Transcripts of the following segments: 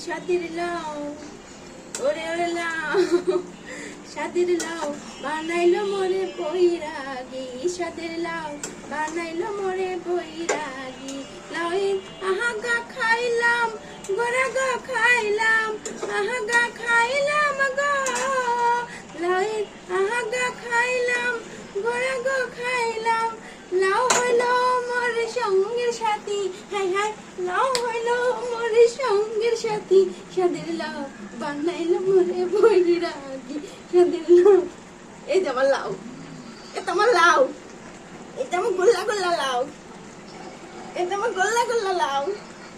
স্বাদের লাউ, ওরে ওরে লাউ, স্বাদের লাউ বানাইলো মোরে বৈরাগী, স্বাদের লাউ বানাইলো মোরে বৈরাগী। লাউয়ের আহাগা খাইলাম, গোরা গো খাইলাম, আহাগা খাইলাম গো। লাউয়ের আহাগা খাইলাম, গোরা গো খাইলাম। লাউ হইলো মোর সঙ্গের সাথী, হাই হাই লাউ হইলো মোর সঙ্গের সাথী। স্বাদের লাউ বানাইলো মোরে বৈরাগী, স্বাদের লাউ। এই যে আমার লাউ, এটা আমার লাউ, এটা আমার গোল্লা গোল্লা লাউ, এটা আমার গোল্লা গোল্লা লাউ।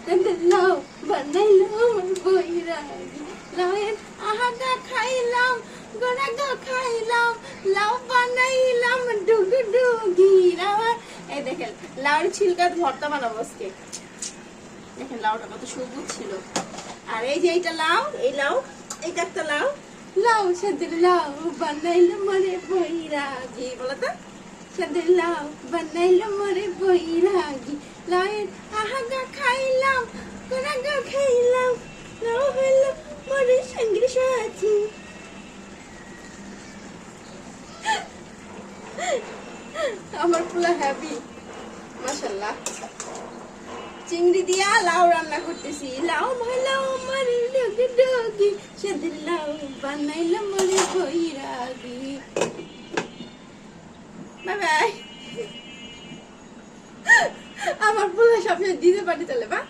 স্বাদের লাউ বানাইলো মোর বৈরাগী। লাউয়ের আহাগা খাইলাম, গোড়া গো খাইলাম, লাউ বানাইলাম ডুগু ডুগি। এই দেখেন লাউর ছিলকা ভর্তা বানাবো আজকে। দেখেন লাউটা কত সবুজ ছিল। আর এই যে এইটা লাউ, এই লাউ, এইটা একটা লাউ। লাউ স্বাদের লাউ বানাইলো মোরে বৈরাগী, বলো তো স্বাদের লাউ বানাইলো মোরে বৈরাগী। লাউয়ের আহাগা খাইলাম, গোড়া গো খাইলাম, লাউ হইলো মোরে সঙ্গের সাথী। আমার পুরো হ্যাপি মাশাআল্লাহ। চিংড়ি দিয়া লাউ রান্না করতেছি। লাউ ভালো আমার ডগি ডগি, স্বাদের লাউ বানাইলো মোরে বৈরাগী। Bye bye. আমার পুরো সবসময় দিতে পারি তাহলে বা।